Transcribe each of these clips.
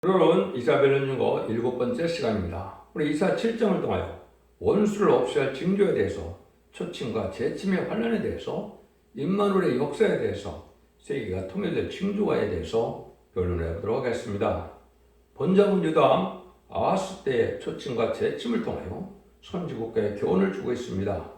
오늘은 이사벨론 융거 7번째 시간입니다. 우리 이사 7장을 통하여 원수를 없애할 징조에 대해서, 초침과 재침의 환란에 대해서, 임마누엘의 역사에 대해서, 세계가 통일될 징조에 대해서 변론해 보도록 하겠습니다. 번작은 유다 아하스 때의 초침과 재침을 통하여 선지국가에 교훈을 주고 있습니다.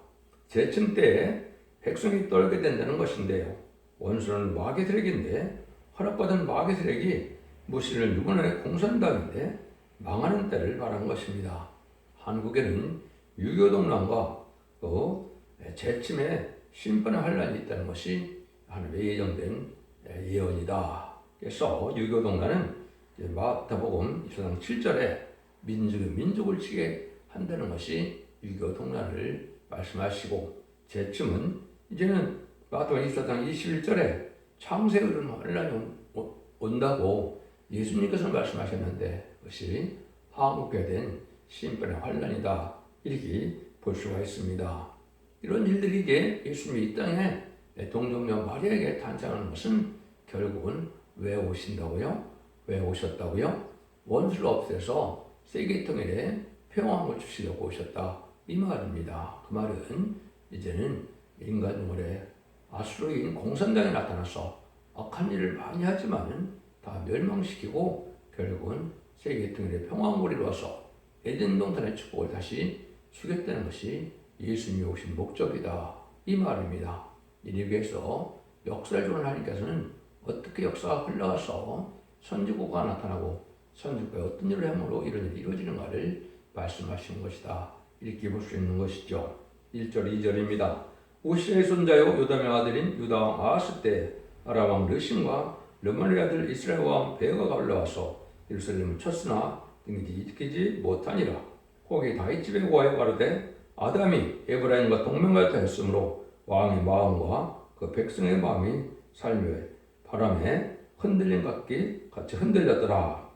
재침 때에 백성이 떨게 된다는 것인데요. 원수는 마귀 세력인데 허락받은 마귀 세력이 무신을 누구나 공산당인데 망하는 때를 말한 것입니다. 한국에는 유교동란과 재침의 심판의 환란이 있다는 것이 하나님의 예정된 예언이다. 그래서 유교동란은 마태복음 1장 7절에 민족이 민족을 치게 한다는 것이 유교동란을 말씀하시고, 재침은 이제는 마태복음 24장 21절에 창세에 이르는 환란이 온다고 예수님께서 말씀하셨는데, 그것이 한국에 된 심판의 환란이다, 이렇게 볼 수가 있습니다. 이런 일들이 이제 예수님이 이 땅에 동정녀 마리아에게 탄생하는 것은 결국은 왜 오신다고요? 왜 오셨다고요? 원수를 없애서 세계 통일에 평화를 주시려고 오셨다, 이 말입니다. 그 말은 이제는 인간 눈물에 아수르인 공산당이 나타나서 악한 일을 많이 하지만은 다 멸망시키고 결국은 세계 통일의 평화를 이루어서 에덴 동산의 축복을 다시 주겠다는 것이 예수님이 오신 목적이다, 이 말입니다. 이를 위해서 역사를 주는 하나님께서는 어떻게 역사가 흘러가서 선지국가가 나타나고 선지국가에 어떤 일을 함으로 이런 일이 이루어지는가를 말씀하시는 것이다, 이렇게 볼 수 있는 것이죠. 1절 2절입니다. 우시아의 손자요 요담의 아들인 유다왕 아하스 때 아람왕 르심과 르말리 아들 이스라엘 왕 베가가 올라와서 예루살렘을 쳤으나 등기지 일으키지 못하니라. 거기 다윗집에 구하여 가로되 아담이 에브라임과 동맹을 하였으므로 왕의 마음과 그 백성의 마음이 삶의 바람에 흔들림 같이 흔들렸더라.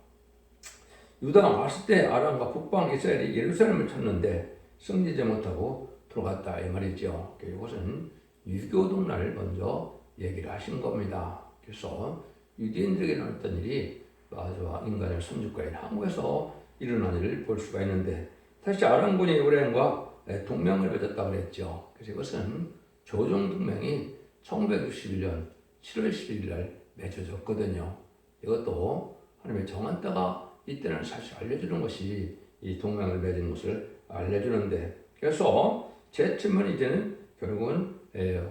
유다 아하스 때 아람과 북방 이스라엘이 예루살렘을 쳤는데 승리지 못하고 들어갔다, 이 말이죠. 이것은 유교동란을 먼저 얘기를 하신 겁니다. 그래서 유대인들에게 일어났던 일이 마주와 인간의 선주과인 한국에서 일어난 일을 볼 수가 있는데, 다시 아람군이 에브라임과 동맹을 맺었다고 그랬죠. 그래서 이것은 조정동맹이 1961년 7월 11일 날 맺어졌거든요. 이것도 하나님의 정한 때가 이때는 사실 알려주는 것이 이 동맹을 맺은 것을 알려주는데, 그래서 재침은 이제는 결국은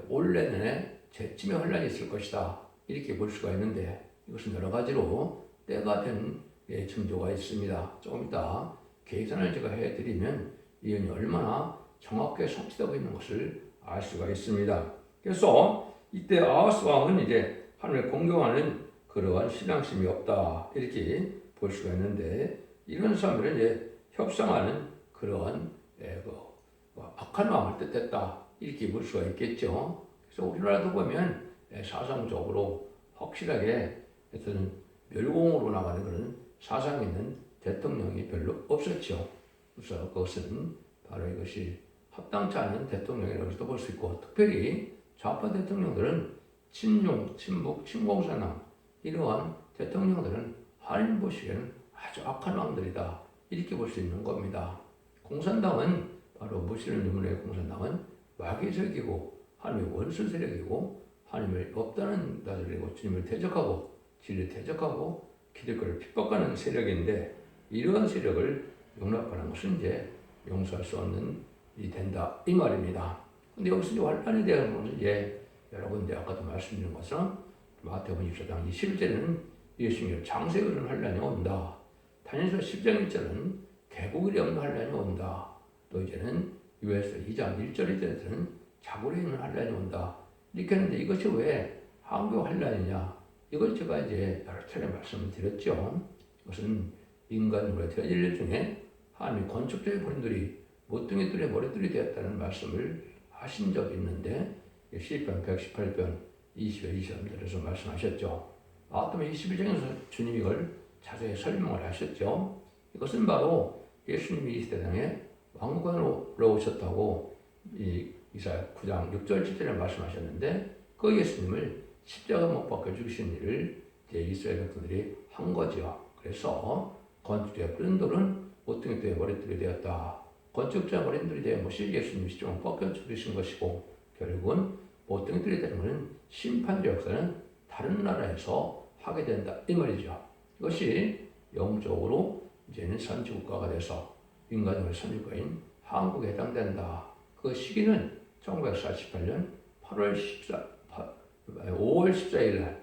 올 내년에 재침의 환란이 있을 것이다, 이렇게 볼 수가 있는데, 이것은 여러 가지로 때가 된 징조가 있습니다. 조금 이따 계산을 제가 해드리면 이연이 얼마나 정확하게 성취되고 있는 것을 알 수가 있습니다. 그래서 이때 아하스 왕은 이제 하나님을 공경하는 그러한 신앙심이 없다, 이렇게 볼 수가 있는데, 이런 사람들은 이제 협상하는 그러한 악한 왕을 뜻했다, 이렇게 볼 수가 있겠죠. 그래서 우리나라도 보면 사상적으로 확실하게 하여튼 멸공으로 나가는 그런 사상 있는 대통령이 별로 없었죠. 그래서 그것은 바로 이것이 합당치 않은 대통령이라고도 볼 수 있고, 특별히 좌파 대통령들은 친중, 친북, 친공산당, 이러한 대통령들은 하나님 보시기에는 아주 악한 왕들이다, 이렇게 볼 수 있는 겁니다. 공산당은 바로 무신을 누문의 공산당은 마귀 세력이고 하나님의 원수 세력이고 하나님을 없다는 자들이고 주님을 대적하고 진리를 대적하고 기독교를 핍박하는 세력인데, 이러한 세력을 용납하는 것은 이제 용서할 수 없는 일이 된다, 이 말입니다. 근데 여기서 이제 환란에 대한 부분은 이제 여러분 이제 아까도 말씀드린 것처럼 마태복음 24장 21절에는 예수님의 장세에 이르는 환란이 온다. 다니엘서 10장 1절은 개국일에 없는 환란이 온다. 또 이제는 요엘서 2장 1절 2절에서는 자고리에 있는 환란이 온다, 이렇게 하는데, 이것이 왜 한국 환란이냐, 이걸 제가 이제 여러 차례 말씀을 드렸죠. 이것은 인간으로 되어질 일 중에 하나님의 건축적인 본인들이 모퉁이들의 머리들이 되었다는 말씀을 하신 적이 있는데, 시편 118편 20에 23절에서 말씀하셨죠. 마태복음 21장에서 주님이 이걸 자세히 설명을 하셨죠. 이것은 바로 예수님이 이 세상에 왕관으로 오셨다고 이사야 9장 6절 7절에 말씀하셨는데, 그 예수님을 십자가 못 박혀 죽이신 일을 이스라엘 백성들이 한 거죠. 그래서 건축자의 브랜들은 어떻게 되 머릿돌이 되었다. 건축자 머릿돌이 된 것이 예수님 시점을 꺾여주신 것이고 결국은 어떻게 되는 것은 심판의 역사는 다른 나라에서 하게 된다 이 말이죠. 이것이 영적으로 이제는 선지국가가 돼서 인간의 선지국가인 한국에 해당된다. 그 시기는 1948년 5월 14일 날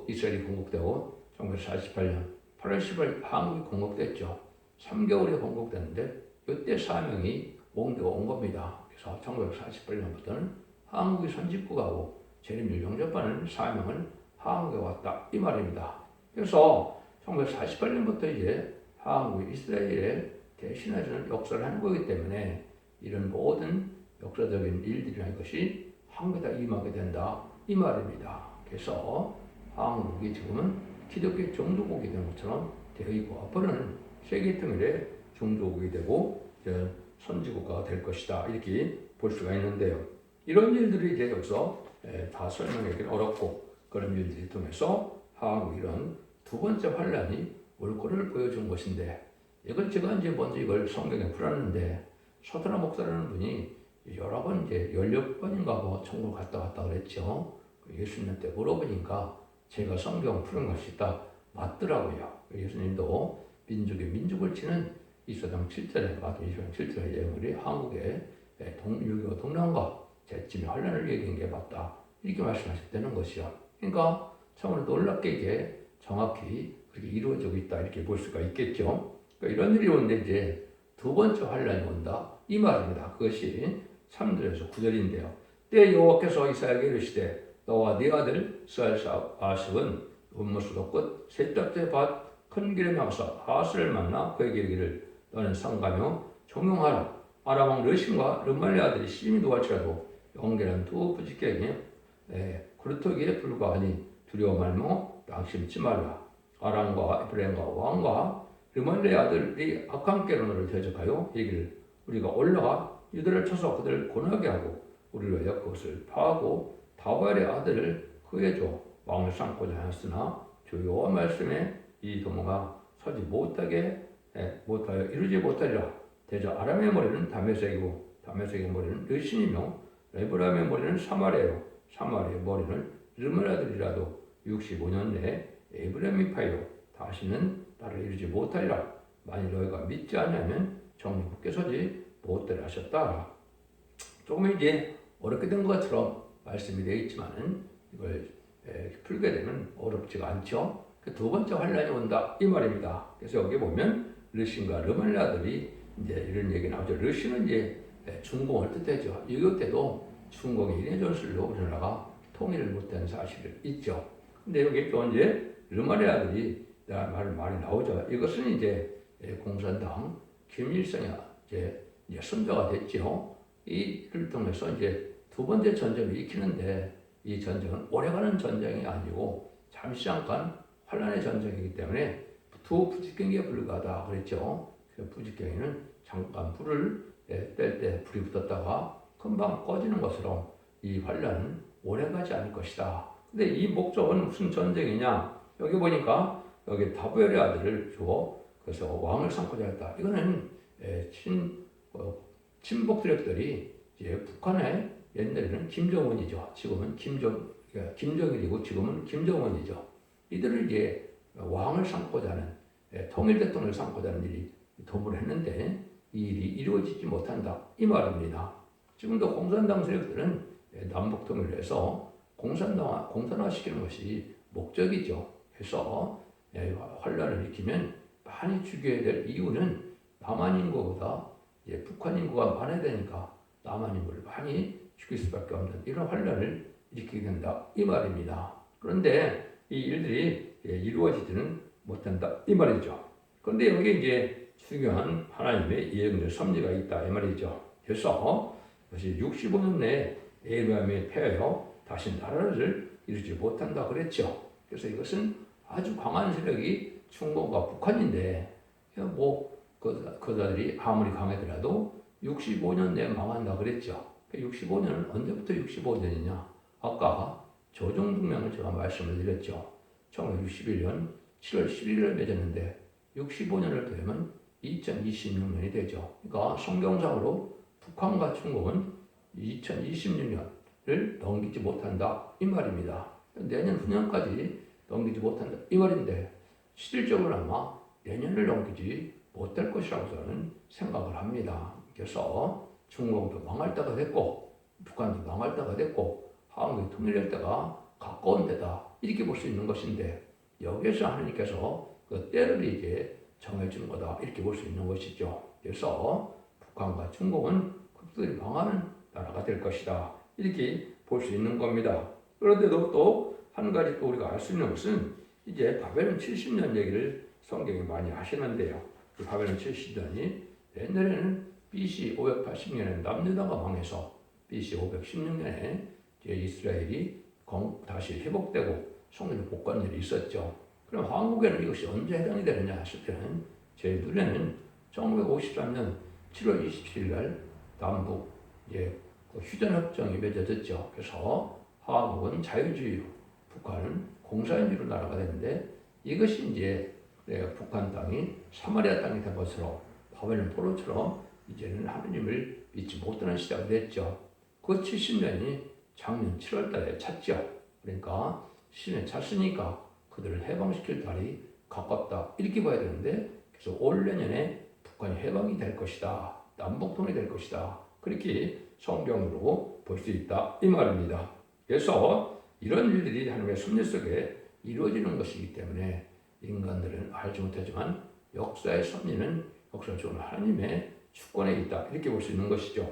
이스라엘이 건국되고 1948년 8월 10일 한국이 건국됐죠. 3개월이 건국됐는데 이때 사명이 온 겁니다. 그래서 1948년부터는 한국이 선지국가고 재림을 영접하는 사명은 한국에 왔다 이 말입니다. 그래서 1948년부터 이제 한국이 이스라엘에 대신해주는 역사를 하는 거기 때문에 이런 모든 역사적인 일들이라는 것이 한국에 다 임하게 된다 이 말입니다. 그래서 한국이 지금은 기독교 종주국이 된 것처럼 되어 있고 앞으로는 세계 통일의 종주국이 되고 선지국가가 될 것이다 이렇게 볼 수가 있는데요. 이런 일들이 이제 여기서 다 설명하기는 어렵고 그런 일들을 통해서 한국 이런 두 번째 환란이 올 거를 보여준 것인데 이걸 제가 이제 먼저 이걸 성경에 풀었는데 서드라 목사라는 분이 여러 번 이제 16번인가 뭐 천국 갔다 그랬죠. 예수님한테 물어보니까 제가 성경 푸는 것이 딱 맞더라고요. 예수님도 민족을 치는 이서당 7절에 마태 20장 7절의 예물이 한국의 유교 동남과 제쯤의 환란을 얘기한 게 맞다. 이렇게 말씀하셨다는 것이요. 그러니까 참으로 놀랍게 이게 정확히 그렇게 이루어지고 있다 이렇게 볼 수가 있겠죠. 그러니까 이런 일이 오는데 이제 두 번째 환란이 온다 이 말입니다. 그것이 3절에서 9절인데요. 때 여호와께서 이사야에게 이르시되 너와 네 아들 스알아십은 음모수도 끝 셋째 밭 큰 길에 나가서 하스를 만나 그에게 이르기를 너는 상가며 종용하라. 아람 왕 르신과 르말리 아들이 심히 노할지라도 영계는 두 부지경이요 그루터기에 불과하니 두려워 말며 낙심치 말라. 아람과 에프레임과 왕과 르말리 아들이 악한 깨로 너를 대적하여 이기를 우리가 올라가 유다를 쳐서 그들을 고나게 하고 우리로 하여 그것을 파하고 다발의 아들을 그에 줘 왕을 삼고자 하였으나 주 여호와 말씀에 이 도모가 서지 못하여 이루지 못하리라. 대저 아람의 머리는 다메섹이고 다메섹의 머리는 르신이며 에브라임의 머리는 사마리아요 사마리아의 머리는 르멜 아들이라도 65년 내에 에브라임이 파요 다시는 나를 이루지 못하리라. 만일 너희가 믿지 않으면 정리 굳게 서지 못하리라 하셨다. 조금 이제 어렵게 된 것처럼 말씀이 되어 있지만은 이걸 풀게 되면 어렵지가 않죠. 그 두 번째 환란이 온다 이 말입니다. 그래서 여기 보면 르신과 르멜 아들이 이제 이런 얘기 나오죠. 르신은 이제 중공을 뜻하죠. 이것 때도 중공의 인해 전술로 우리나라가 통일을 못한 사실이 있죠. 근데 여기 또 이제 르멜의 아들이 말이 나오죠. 이것은 이제 공산당 김일성이 이제 선조가 됐죠. 이를 통해서 이제 두 번째 전쟁을 일으키는데 이 전쟁은 오래가는 전쟁이 아니고 잠시 잠깐 환란의 전쟁이기 때문에 두 부직경기에 불과하다 그랬죠. 부직경기는 잠깐 불을 뗄 때 불이 붙었다가 금방 꺼지는 것처럼 이 환란은 오래가지 않을 것이다. 근데 이 목적은 무슨 전쟁이냐? 여기 보니까 여기 다부엘의 아들을 주어 그래서 왕을 삼고자 했다. 이거는 친북 세력들이 이제 북한의 옛날에는 김정은이죠. 지금은 김정일이고 지금은 김정은이죠. 이들을 이제 왕을 삼고자 하는 통일 대통령을 삼고자 하는 일이 도모를 했는데 이 일이 이루어지지 못한다 이 말입니다. 지금도 공산당 세력들은 남북 통일을 해서 공산화시키는 것이 목적이죠. 그래서 환란을 일으키면 많이 죽여야 될 이유는 남한 인구보다 북한 인구가 많아야 되니까 남한 인구를 많이 죽일 수밖에 없는 이런 환란을 일으키게 된다 이 말입니다. 그런데 이 일들이 이루어지지는 못한다 이 말이죠. 그런데 여기 이제 중요한 하나님의 예언의 섭리가 있다 이 말이죠. 그래서 이것이 65년 내에 에브라임이 패하여 다시 나라를 이루지 못한다 그랬죠. 그래서 이것은 아주 강한 세력이 중국과 북한인데 그들이 아무리 강하더라도 65년 내에 망한다 그랬죠. 65년은 언제부터 65년이냐? 아까 조정동맹을 제가 말씀을 드렸죠. 1961년 7월 11일에 맺었는데 65년을 더하면 2026년이 되죠. 그러니까 성경상으로 북한과 중국은 2026년을 넘기지 못한다 이 말입니다. 내년 후년까지 넘기지 못한다 이 말인데 실질적으로 아마 내년을 넘기지 못할 것이라고 저는 생각을 합니다. 그래서 중국도 망할 때가 됐고 북한도 망할 때가 됐고 한국이 통일될 때가 가까운 때다 이렇게 볼 수 있는 것인데 여기에서 하나님께서 그 때를 이제 정해주는 거다 이렇게 볼 수 있는 것이죠. 그래서 북한과 중국은 극들이 망하는 나라가 될 것이다 이렇게 볼 수 있는 겁니다. 그런데도 또 한 가지 또 우리가 알 수 있는 것은 이제 바벨론 70년 얘기를 성경에 많이 하시는데요. 그 바벨론 70년이 옛날에는 BC 580년에 남유다가 망해서 BC 516년에 이제 이스라엘이 다시 회복되고 성전을 복구한 일이 있었죠. 그럼 한국에는 이것이 언제 해당이 되느냐 했을 때는 제 눈에는 1953년 7월 27일 날 남북 휴전협정이 맺어졌죠. 그래서 한국은 자유주의로 북한은 공산주의로 나라가 되는데 이것이 이제 북한 땅이 사마리아 땅이 된 것으로 바벨론 포로처럼 이제는 하느님을 믿지 못하는 시대가 됐죠. 그 70년이 작년 7월 달에 찼죠. 그러니까 시즌에 찼으니까 그들을 해방시킬 달이 가깝다 이렇게 봐야 되는데 그래서 올 내년에 북한이 해방이 될 것이다. 남북통일이 될 것이다. 그렇게 성경으로 볼 수 있다 이 말입니다. 그래서 이런 일들이 하나님의 섭리 속에 이루어지는 것이기 때문에 인간들은 알지 못하지만 역사의 섭리는 역사를 주는 하나님의 주권에 있다 이렇게 볼 수 있는 것이죠.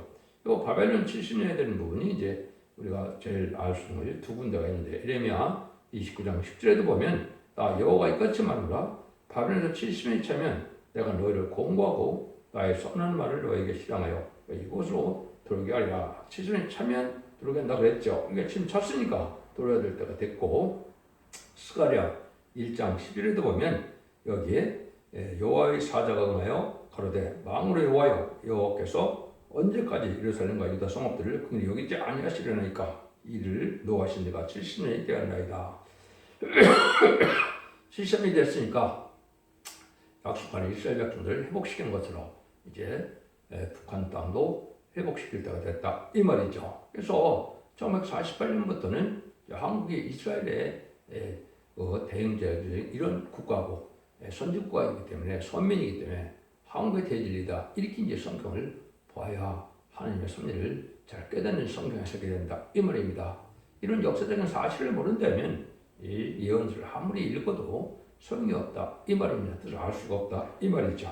이 바벨론 70년에 되는 부분이 이제 우리가 제일 알 수 있는 것이 두 군데가 있는데 에레미야 29장 10절에도 보면 여호와가 이같이 말하노라 바벨론에서 70년이 차면 내가 너희를 공고하고 나의 선한 말을 너에게 실행하여 이곳으로 들어오게 하리라. 70년이 차면 들어오게 한다 그랬죠. 그러니까 지금 찼으니까 들어야 될 때가 됐고 스가랴 1장 11에도 보면 여기에 여호와의 사자가 응하여 가로되 망으로 여호와께서 언제까지 예루살렘과 유다 성읍들을 긍휼히 여기지 아니하시려나이까 이를 노하신 지가 70년이 되었나이다. 70년이 됐으니까 약속한 이스라엘 백성들을 회복시키는 것으로 이제 북한 땅도 회복시킬 때가 됐다 이 말이죠. 그래서 1948년부터는 한국이 이스라엘의 대응자들 이런 국가고 선진국가이기 때문에 선민이기 때문에 한국의 대진이다 이렇게 이제 성경을 봐야 하나님의 섭리를 잘 깨닫는 성경에 서게 된다 이 말입니다. 이런 역사적인 사실을 모른다면 이 예언서를 아무리 읽어도 소용이 없다 이 말입니다. 뜻을 알 수가 없다 이 말이죠.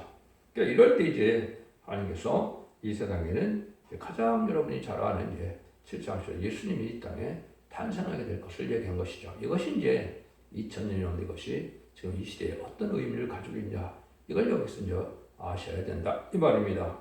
그러니까 이럴 때 이제 하나님께서 이 세상에는 가장 여러분이 잘 아는 이제 7장에서 예수님이 이 땅에 탄생하게 될 것을 얘기한 것이죠. 이것이 이제 2000년이 넘는 것이 지금 이 시대에 어떤 의미를 가지고 있냐 이걸 여기서 이제 아셔야 된다 이 말입니다.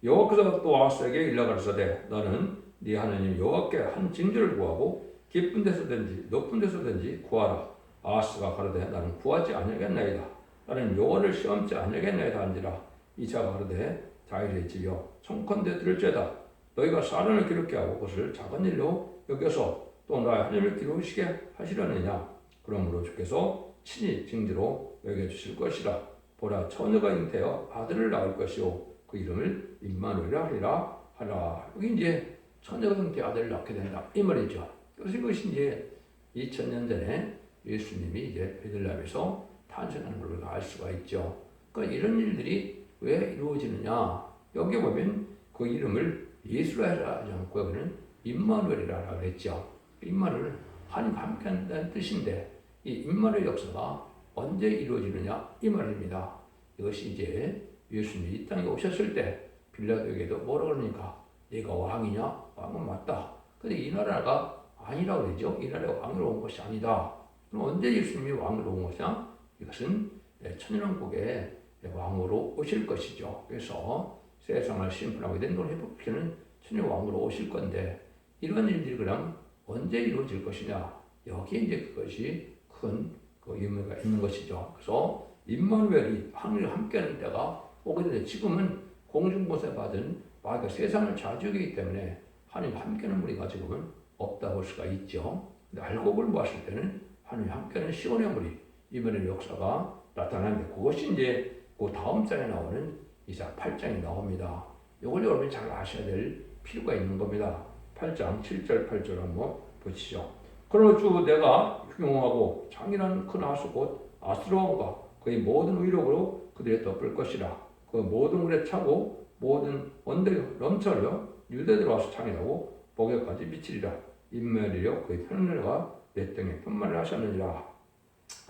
여호와께서 또 아하스에게 일러 가라사대 너는 네 하나님 여호와께 한 징조를 구하고 깊은 데서든지 높은 데서든지 구하라. 아하스가 가로되 나는 구하지 아니하겠나이다. 나는 여호와를 시험치 아니하겠나이다 한지라. 이 자가 가로되 다윗의 집이여 청컨대 들을죄다. 너희가 사람을 기록게 하고 그것을 작은 일로 여겨서 또 나의 하나님을 기록시게 하시려느냐. 그러므로 주께서 친히 징조로 여겨주실 것이라. 보라 처녀가 잉태하여 아들을 낳을 것이요 그 이름을 임마누엘이라 하라. 여기 이제 처녀가 잉태하여 아들을 낳게 된다 이 말이죠. 그래서 이것이 이제 2000년 전에 예수님이 이제 베들레헴에서 탄생하는 걸 우리가 알 수가 있죠. 그러니까 이런 일들이 왜 이루어지느냐. 여기 보면 그 이름을 예수라 하지 않고 여기는 임마누엘이라 그랬죠. 임마누엘 하나님 함께 한다는 뜻인데 이 임마누엘 역사가 언제 이루어지느냐 이 말입니다. 이것이 이제 예수님이 이 땅에 오셨을 때 빌라도에게도 뭐라 그러니까 네가 왕이냐? 왕은 맞다. 근데 이 나라가 아니라고 그러죠. 이 나라가 왕으로 온 것이 아니다. 그럼 언제 예수님이 왕으로 온 것이냐? 이것은 천년왕국의 왕으로 오실 것이죠. 그래서 세상을 심판하고 된 걸 회복시키는 천년왕으로 오실 건데 이런 일들이 그럼 언제 이루어질 것이냐? 여기에 이제 그것이 큰 그 의미가 있는 것이죠. 그래서 임마누엘이 하늘과 함께하는 때가 오게 되는데 지금은 공중보세 받은 마귀가 세상을 좌지우기 때문에 하나님 함께하는 우리가 지금은 없다 볼 수가 있죠. 근데 알고 보았을 때는 하나님 함께하는 시온의 물이 이번의 역사가 나타나는데 그것이 이제 그 다음 장에 나오는 이사 8장이 나옵니다. 이걸 여러분이 잘 아셔야 될 필요가 있는 겁니다. 8장 7절 8절 한번 보시죠. 그러나 주 내가 흉용하고 장인한 큰 하수 곧 아스로온과 그의 모든 의력으로 그들의 덮을 것이라. 그 모든 물에 차고 모든 언덕에 넘쳐려 유대들 와서 창이라고 목에까지 미치리라. 인멸이려 그의 편내가 내 땅에 편만을 하셨느니라.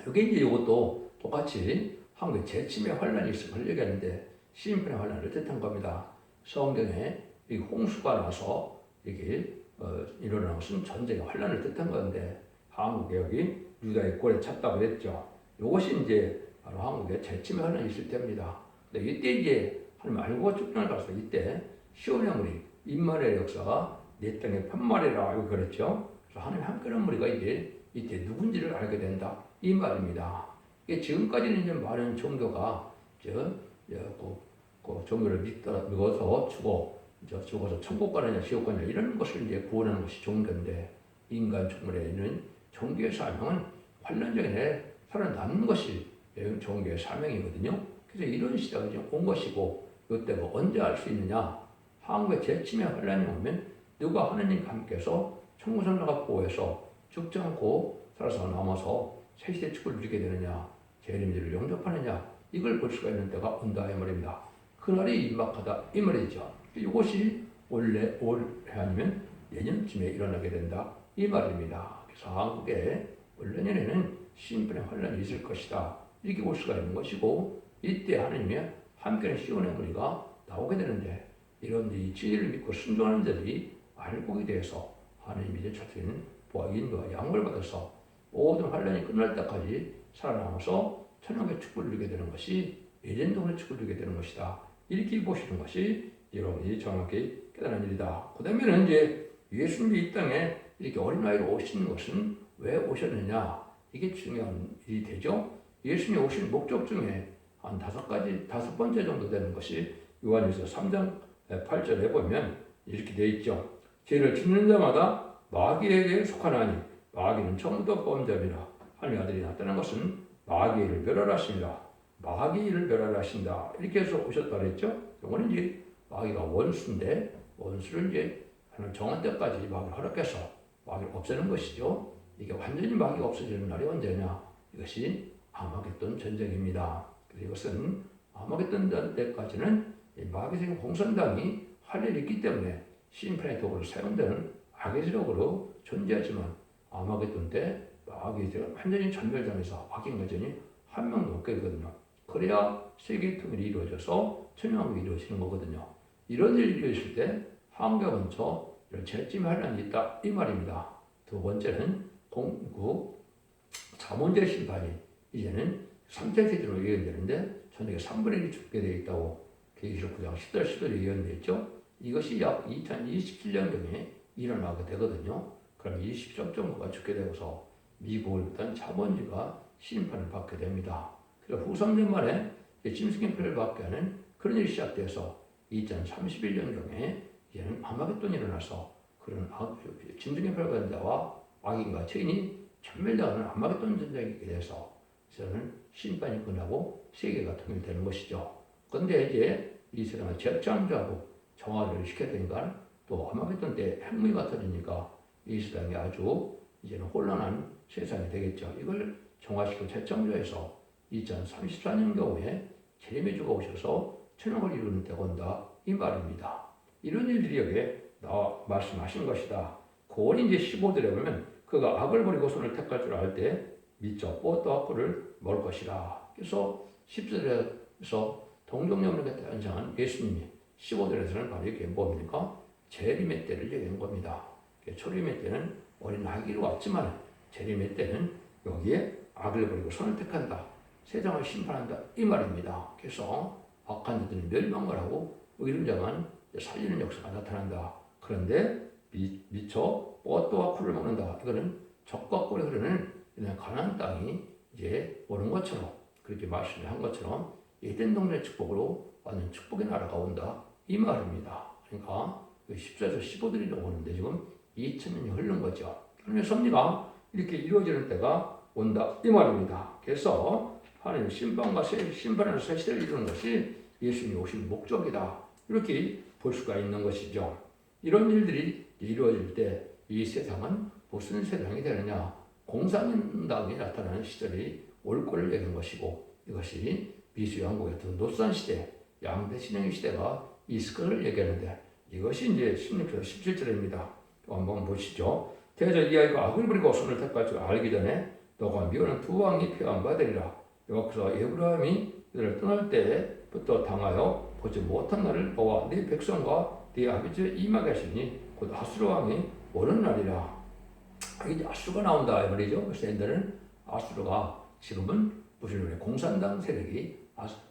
여기 이제 이것도 똑같이 한국에 재침의 환란이 있음을 얘기하는데 시인편의 환란을 뜻한 겁니다. 성경에 이 홍수가 나서 이게 일어나는 것은 전쟁의 환란을 뜻한 건데 한국에 여기 유다의 꼴에 찼다고 그랬죠. 이것이 이제 바로 한국에 재침의 환란이 있을 때입니다. 근데 이때 이제 하나님 알고 축전을 가서 이때 시온의 무리 임마누엘 역사가 내 땅의 편말이라 이렇게 그랬죠. 그래서 하나님 함께하는 무리가 이제 이때 누군지를 알게 된다 이 말입니다. 이게 지금까지는 이제 많은 종교가 그 종교를 믿어서 죽어서 천국 가느냐 지옥 가느냐 이런 것을 이제 구원하는 것이 종교인데 인간 종말에 있는 종교의 사명은 환란적인 살아남는 것이 종교의 사명이거든요. 그래서 이런 시대가 이제 온 것이고 이때가 언제 알 수 있느냐? 한국에 재침의 환란이 오면 누가 하느님과 함께서 천국선자가 보호해서 죽지 않고 살아서 남아서 새시대 축을 누리게 되느냐? 재림지를 영접하느냐? 이걸 볼 수가 있는 때가 온다 이 말입니다. 그날이 임박하다 이 말이죠. 이것이 올해 아니면 내년쯤에 일어나게 된다 이 말입니다. 그래서 한국에 올 내년에는 신분의 환란이 있을 것이다 이렇게 볼 수가 있는 것이고 이때 하나님의 함께하는 시온의 무리가 나오게 되는데 이런 이 진리를 믿고 순종하는 자들이 알곡이 되어서 하나님이 이제 주신 인도와 양보를 받아서 모든 환란이 끝날 때까지 살아남아서 천국의 축복을 누리게 되는 것이 예전동의 축복을 누리게 되는 것이다. 이렇게 보시는 것이 여러분이 정확히 깨달은 일이다. 그 다음에는 이제 예수님이 이 땅에 이렇게 어린아이로 오시는 것은 왜 오셨느냐? 이게 중요한 일이 되죠. 예수님이 오신 목적 중에 한 다섯 번째 정도 되는 것이 요한일서 3장 8절에 보면 이렇게 되어 있죠. 죄를 짓는 자마다 마귀에게 속하나니 마귀는 처음부터 범죄이라. 하나님의 아들이 나타난 것은 마귀를 멸하라십니다. 마귀를 멸하라신다. 이렇게 해서 오셨다 그랬죠. 이거는 이제 마귀가 원수인데 원수를 이제 하나님 정한 때까지 마귀를 허락해서 마귀를 없애는 것이죠. 이게 완전히 마귀가 없어지는 날이 언제냐? 이것이 아마겟돈 전쟁입니다. 그래서 이것은 아마겟돈 때까지는 마귀적인 공산당이 할 일이 있기 때문에 심판의 도구로 사용되는 악의 세력으로 존재하지만 아마겟돈 때 마귀가 완전히 전멸당해서 악인 여전히 한 명도 없게 되거든요. 그래야 세계의 통일이 이루어져서 천년왕국이 이루어지는 거거든요. 이런 일이 이루어질 때 한국에 먼저 이런 재찜 환란이 있다 이 말입니다. 두 번째는 자문제 심판이 이제는 3차 세대로 예언되는데 전역에 3분의 1이 죽게 되어 있다고 계시록 9장 10절 11절에 예언되어 있죠. 이것이 약 2027년경에 일어나게 되거든요. 그럼 20점 정도가 죽게 되어서 미국을 비롯한 자본주의가 심판을 받게 됩니다. 그래서 후 3년 만에 짐승의 표를 받게 하는 그런 일이 시작돼서 2031년경에 이제는 아마겟돈이 일어나서 그런 짐승의 표를 받은 자와 악인과 죄인이 전멸당하는 아마겟돈 전쟁이 있게 돼서 저는 심판이 끝나고 세계가 통일되는 것이죠. 그런데 이제 이 세상을 재창조하고 정화를 시켜야 되니까 또 아마겟돈 때 핵무기가 터지니까 이 세상이 아주 이제는 혼란한 세상이 되겠죠. 이걸 정화시키고 재창조해서 2034년 경우에 재림의 주가 오셔서 천국을 이루는 때가 온다 이 말입니다. 이런 일들이 여기에 나와 말씀하신 것이다. 고온이 이제 15절에 보면 그가 악을 버리고 손을 택할 줄 알 때 미쳐 꽃과 꿀을 먹을 것이라. 그래서 10절에서 동정녀물에게 탄생한 예수님이 15절에서는 바로 이게 뭡니까? 재림의 때를 얘기한 겁니다. 초림의 때는 어린 아기로 왔지만 재림의 때는 여기에 악을 버리고 손을 택한다. 세상을 심판한다. 이 말입니다. 그래서 악한 자들은 멸망을 하고 의로운 자만 살리는 역사가 나타난다. 그런데 미쳐 꽃과 꿀을 먹는다. 이거는 적과 꿀이 흐르는 가나안 땅이 이제 오는 것처럼 그렇게 말씀을 한 것처럼 에덴 동네의 축복으로 완전 축복의 나라가 온다. 이 말입니다. 그러니까 14에서 15들이 오는데 지금 2000년이 흐른 거죠. 그러면 섭리가 이렇게 이루어지는 때가 온다 이 말입니다. 그래서 하나님 심판에서 새 시대를 이루는 것이 예수님이 오신 목적이다. 이렇게 볼 수가 있는 것이죠. 이런 일들이 이루어질 때 이 세상은 무슨 세상이 되느냐? 공산당이 나타나는 시절이 올 거를 얘기한 것이고, 이것이 미수 왕국의 어떤 노산 시대, 양대 신앙의 시대가 있을 것을 얘기하는데, 이것이 이제 16절 17절입니다. 한번 보시죠. 대저 이 아이가 악을 부리고 손을 택할 줄 알기 전에 너가 미워하는 두 왕이 표한 바 되리라. 여기서 에브라임이 그들을 떠날 때부터 당하여 보지 못한 날을 너와 네 백성과 네 아버지의 임하게 하시니 곧 아수르 왕이 오는 날이라. 이제 아수르가 나온다 이 말이죠. 그래서 옛날에는 아수르가, 지금은 무슬림의 공산당 세력이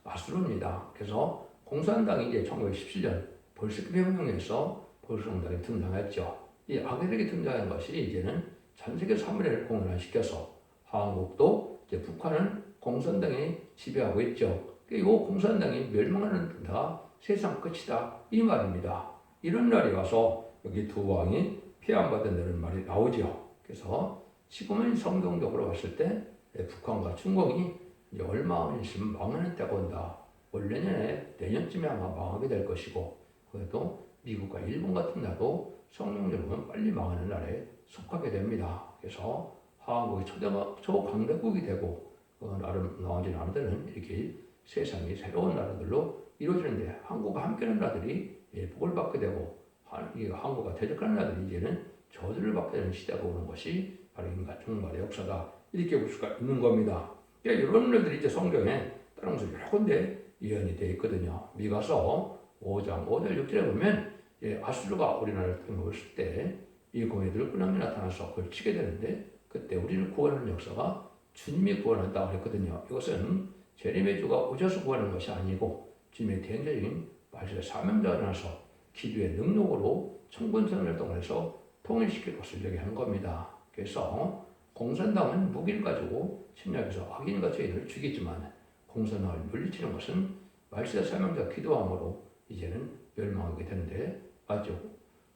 아수르입니다. 그래서 공산당이 이제 1917년 볼셰비키 혁명에서 보수정당이 등장했죠. 이 악세력이 등장한 것이 이제는 전 세계 3분의 1을 공산화시켜서 한국도 이제 북한은 공산당이 지배하고 있죠. 이 공산당이 멸망하는 데가 세상 끝이다 이 말입니다. 이런 날이 와서 여기 두 왕이 폐함받는다는 말이 나오죠. 그래서 지금은 성경적으로 봤을 때 북한과 중국이 이제 얼마 있으면 망하는 때가 온다. 올 내년쯤에 아마 망하게 될 것이고, 그래도 미국과 일본 같은 나라도 성경적으로는 빨리 망하는 나라에 속하게 됩니다. 그래서 한국이 초강대국이 되고 나머지 나라들은 이렇게 세상이 새로운 나라들로 이루어지는데, 한국과 함께하는 나라들이 복을 받게 되고 한국과 대적하는 나라들이 이제는 저주를 받게 되는 시대가 오는 것이 바로 인간 종말의 역사다. 이렇게 볼 수가 있는 겁니다. 이런 일들이 이제 성경에 다른 곳에 여러 군데 예언이 되어 있거든요. 미가서 5장 5절 6절에 보면 아수르가 우리나라를 통했을 때 이 공회들 군함이 나타나서 그걸 치게 되는데, 그때 우리를 구원하는 역사가 주님이 구원한다고 했거든요. 이것은 재림의 주가 오셔서 구하는 것이 아니고 주님의 대행자적인 말씀의 사명자가 나서 기도의 능력으로 청군선을 통해서 통일시킬 것을 얘기하는 겁니다. 그래서 공산당은 무기를 가지고 침략해서 악인과 죄인을 죽이지만, 공산당을 물리치는 것은 말씀의 사명자가 기도함으로 이제는 멸망하게 되는데, 아주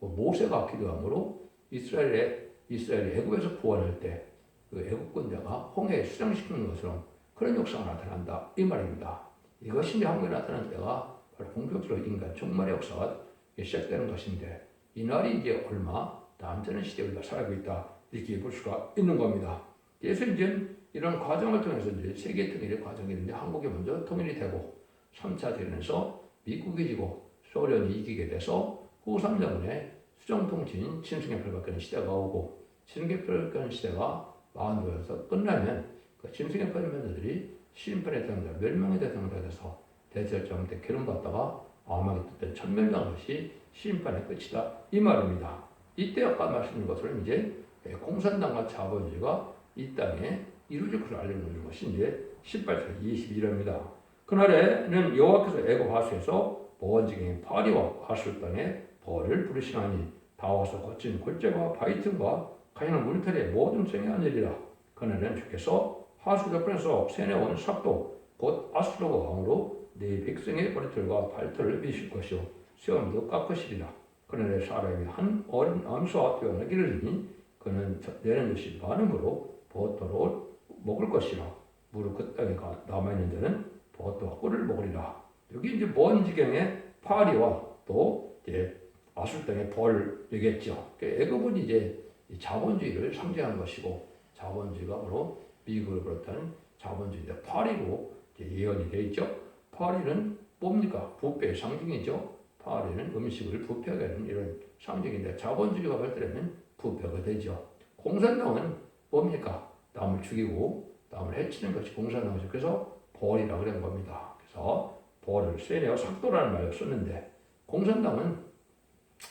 모세가 기도함으로 이스라엘이 애굽에서 구원할 때 그 애굽 군대가 홍해에 수장시키는 것처럼 그런 역사가 나타난다 이 말입니다. 이것이 이제 한국에 나타난 때가 바로 본격적으로 인간 종말의 역사가 시작되는 것인데, 이 날이 이제 얼마 남자는 시대에 우리가 살고 있다 이렇게 볼 수가 있는 겁니다. 그래서 이제 이런 과정을 통해서 이제 세계 통일의 과정이 있는데, 한국이 먼저 통일이 되고 3차 대전에서 미국이 지고 소련이 이기게 돼서 후 3년에 수정통치인 침승계표를 바뀌는 시대가 오고, 침승계표를 바뀌는 시대가 마흔도에서 끝나면 그 침승계표 면들이 심판의 대상자, 멸망의 대상자가 돼서 대절정 때 기름받다가 아마게 뜯던 천멸당한 것이 심판의 끝이다 이 말입니다. 이때 아까 말씀드린 것처럼 이제 공산당과 자본주의가 이 땅에 이루어질 것을 알려주는 것이 이제 18절 22절입니다. 그날에는 여호와께서 애굽 하수에서 보원지경의 파리와 아수르 땅에 벌을 부르시나니 다 와서 거친 골짜기와 바위틈과 가시는 물털의 모든 성에 앉으리라. 그날에는 주께서 하수 저편에서 세내온 삭도 곧 아수르 왕으로 네 백성의 머리털과 발털을 미실 것이요 수염도 깎으시리라. 그날에 사람이 한 어린 암소와 태어나기를 이니 그는 내는 것이 많음으로 버터로 먹을 것이라. 무릇 그 땅에 남아있는 자는 버터와 꿀을 먹으리라. 여기 이제 먼 지경의 파리와 또 이제 아수르 땅의 벌을 얘기했죠. 애굽은 이제 자본주의를 상징하는 것이고, 자본주의가 바로 미국을 비롯한 자본주의인데 파리로 예언이 되어 있죠. 파리는 뭡니까? 부패의 상징이죠. 파리는 음식을 부패하게 하는 이런 상징인데, 자본주의가 발달하면 부패가 되죠. 공산당은 뭡니까? 남을 죽이고 남을 해치는 것이 공산당이죠. 그래서 벌이라고 그런 겁니다. 그래서 벌을 세뇌와 삭도라는 말을 썼는데, 공산당은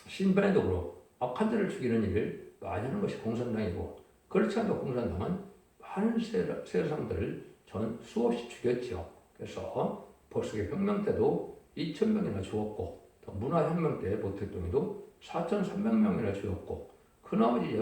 심판의 도구로 악한 자를 죽이는 일을 많이 하는 것이 공산당이고, 그렇지 않아도 공산당은 많은 세상들을 수없이 죽였죠. 그래서 벌써 혁명 때도 2,000명이나 죽었고, 또 문화혁명 때 모택동에도 4,300명이나 죽었고, 그 나머지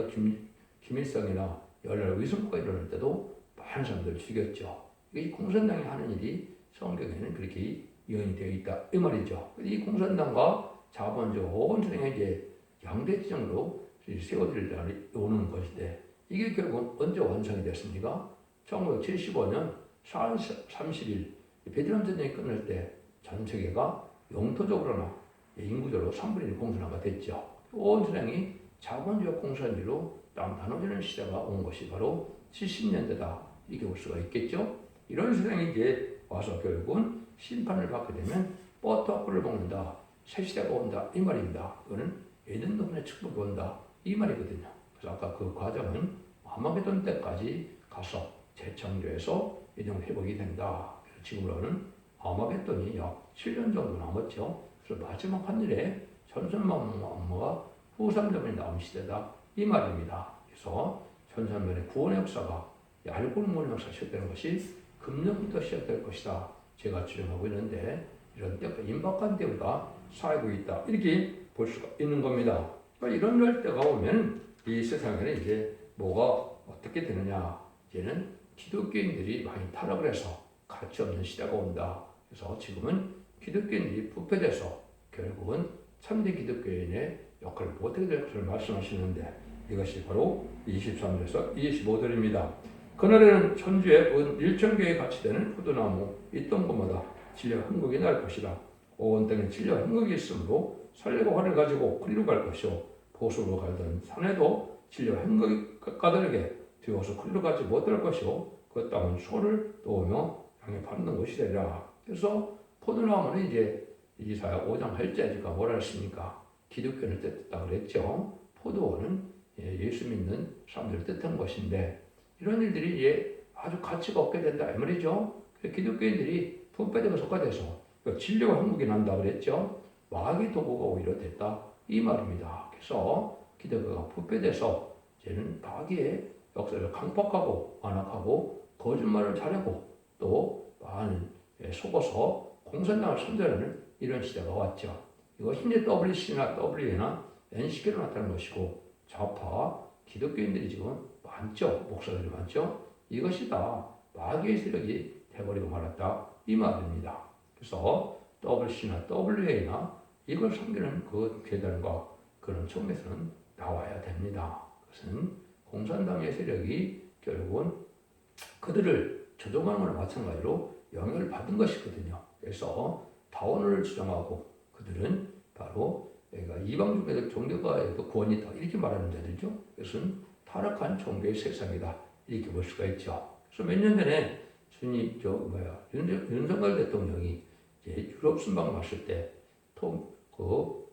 김일성이나 열날 위성구가 일어날 때도 많은 사람들을 죽였죠. 이 공산당이 하는 일이 성경에는 그렇게 예언이 되어 있다 이 말이죠. 이 공산당과 자본주의 온전히 이제 양대 지정으로 세워질 때 오는 것인데, 이게 결국 언제 완성이 됐습니까? 1975년 4월 30일 베트남 전쟁이 끝날 때 전 세계가 영토적으로나 인구적으로 3분의 1 공산화가 됐죠. 온 세상이 자본주의 공산주의로 나눠지는 시대가 온 것이 바로 70년대다. 이렇게 볼 수가 있겠죠. 이런 세상이 이제 와서 결국은 심판을 받게 되면 버터와 꿀을 먹는다. 새 시대가 온다. 이 말입니다. 이거는 에덴 동산의 축복이 온다. 이 말이거든요. 그래서 아까 그 과정은 아마게돈 때까지 가서 재창조해서 이런 회복이 된다. 그래서 지금으로는 아마겟돈이 약 7년 정도 남았죠. 그래서 마지막 하늘에 천선만마가 후삼점이 나온 시대다. 이 말입니다. 그래서 천선만의 구원의 역사가 알고 모르는 역사가 시작되는 것이 금년부터 시작될 것이다. 제가 주장하고 있는데 이런 때가 임박한 때보다 살고 있다. 이렇게 볼 수가 있는 겁니다. 그러니까 이런 때가 오면 이 세상에는 이제 뭐가 어떻게 되느냐. 이제는 기독교인들이 많이 타락을 해서 가치 없는 시대가 온다. 그래서 지금은 기독교인들이 부패돼서 결국은 참된 기독교인의 역할을 못하게 될 것을 말씀하시는데 이것이 바로 23절에서 25절입니다. 그날에는 천주의 일천교에 같이 되는 포도나무 있던 곳마다 진리와 흥국이 날 것이다. 온 땅에 진리와 흥국이 있으므로 설레고 활을 가지고 그리로 갈 것이요 보수로 갈던 산에도 진리와 흥국이 까다르게 되어서 그리로 가지 못할 것이요 그 땅은 소를 놓으며 양에 밟는 곳이 되리라. 그래서 포도나무는 이제 이사야 5장 8절에 뭐라 했습니까? 기독교를 뜻했다고 그랬죠. 포도원은 예수 믿는 사람들을 뜻한 것인데 이런 일들이 이제 아주 가치가 없게 된다 이 말이죠. 기독교인들이 부패되고 속화돼서 진리와 흥국이 난다 그랬죠. 마귀 도구가 오히려 됐다 이 말입니다. 그래서 기독교가 부패돼서 이제는 마귀의 역사를 강박하고 완악하고 거짓말을 잘하고 또 많은 속어서 공산당을 선전하는 이런 시대가 왔죠. 이것이 이제 WC나 WA나 NCK로 나타난 것이고 좌파 기독교인들이 지금 많죠. 목사들이 많죠. 이것이 다 마귀의 세력이 돼버리고 말았다 이 말입니다. 그래서 WC나 WA나 이걸 섬기는 그 계단과 그런 측면에서는 나와야 됩니다. 그것은 공산당의 세력이 결국은 그들을 조종하는 것과 마찬가지로 영향을 받은 것이거든요. 그래서 다원을 주장하고 그들은 바로 이방족의 종교가에도 구원이 있다 이렇게 말하는 자들이죠. 그것은 타락한 종교의 세상이다 이렇게 볼 수가 있죠. 그래서 몇 년 전에 윤석열 대통령이 이제 유럽 순방 갔을 때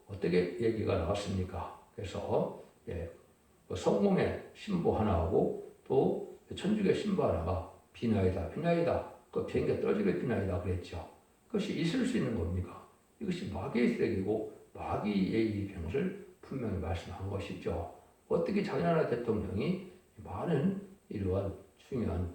어떻게 얘기가 나왔습니까? 그래서 성공의 신부 하나하고 또 천주교 신부 하나가 비나이다. 그 비행기가 떨어지게 비나이다 그랬죠. 그것이 있을 수 있는 겁니까? 이것이 마귀의 세력이고 마귀의 일평을 분명히 말씀한 것이죠. 어떻게 자기나라 대통령이 많은 이러한 중요한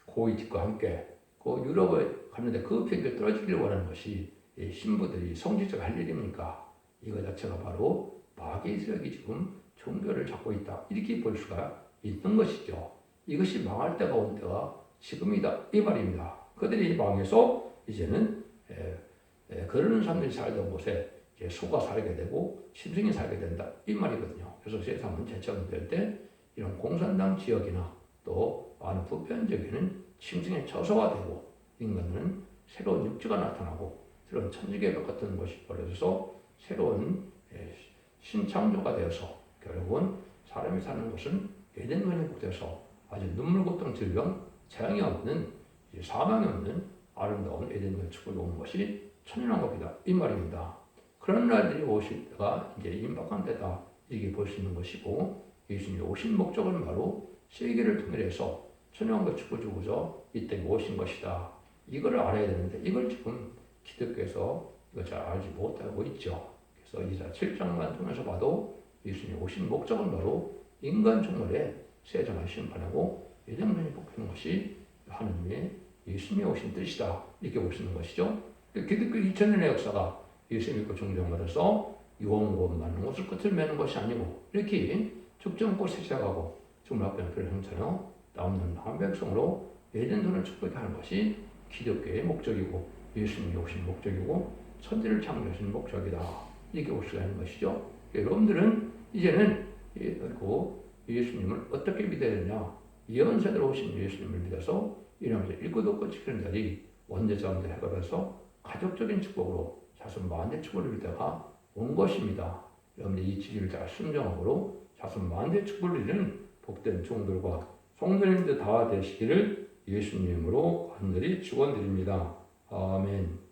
고위직과 함께 유럽에 갔는데 그 비행기가 떨어지기를 원하는 것이 신부들이 성직자가 할 일입니까? 이거 자체가 바로 마귀의 세력이 지금 종교를 잡고 있다. 이렇게 볼 수가 있는 것이죠. 이것이 망할 때가 온 때가 지금이다. 이 말입니다. 그들이 망해서 이제는 그러는 사람들이 살던 곳에 소가 살게 되고 짐승이 살게 된다. 이 말이거든요. 그래서 세상은 재창조될 때 이런 공산당 지역이나 또 많은 부패한 짐승의 처소가 되고 인간은 새로운 육지가 나타나고 새로운 천지개벽 같은 것이 벌어져서 새로운 신창조가 되어서 결국은 사람이 사는 곳은 에덴원이 돼서 아주 눈물, 고통, 질병, 재앙이 없는 사망이 없는 아름다운 에덴의 축복이 오는 것이 천연왕국이다 이 말입니다. 그런 날들이 오실 때가 이제 임박한 때다 이렇게 볼 수 있는 것이고 예수님이 오신 목적은 바로 세계를 통일해서 천연왕국 축복을 주고자 이 땅에 오신 것이다. 이걸 알아야 되는데 이걸 지금 기독교에서 이거 잘 알지 못하고 있죠. 그래서 이사 7장만 통해서 봐도 예수님이 오신 목적은 바로 인간 종말에 세상을 심판하고 예정론이 뽑히는 것이 하느님의 예수님이 오신 뜻이다. 이렇게 볼 수 있는 것이죠. 기독교 2000년의 역사가 예수 믿고 종정받아서 유언고 많은 옷을 끝을 매는 것이 아니고 이렇게 죽지 꽃에 시작하고 지금 앞에는 그런 형처럼 남는 한 백성으로 예전론을 축복하게 하는 것이 기독교의 목적이고 예수님이 오신 목적이고 천지를 창조하신 목적이다. 이렇게 볼 수가 있는 것이죠. 여러분들은 이제는 예수님을 어떻게 믿어야 되냐? 예언자로 오신 예수님을 믿어서 이러면서 읽고도 없고 지키는 자들이 원죄자원들 해결해서 가족적인 축복으로 자손 만대 축복을 누리다가 온 것입니다. 여러분들 이 진리를 잘 순종함으로 자손 만대 축복을 누리는 복된 종들과 성도님들 다 되시기를 예수님으로 간절히 축원드립니다. 아멘.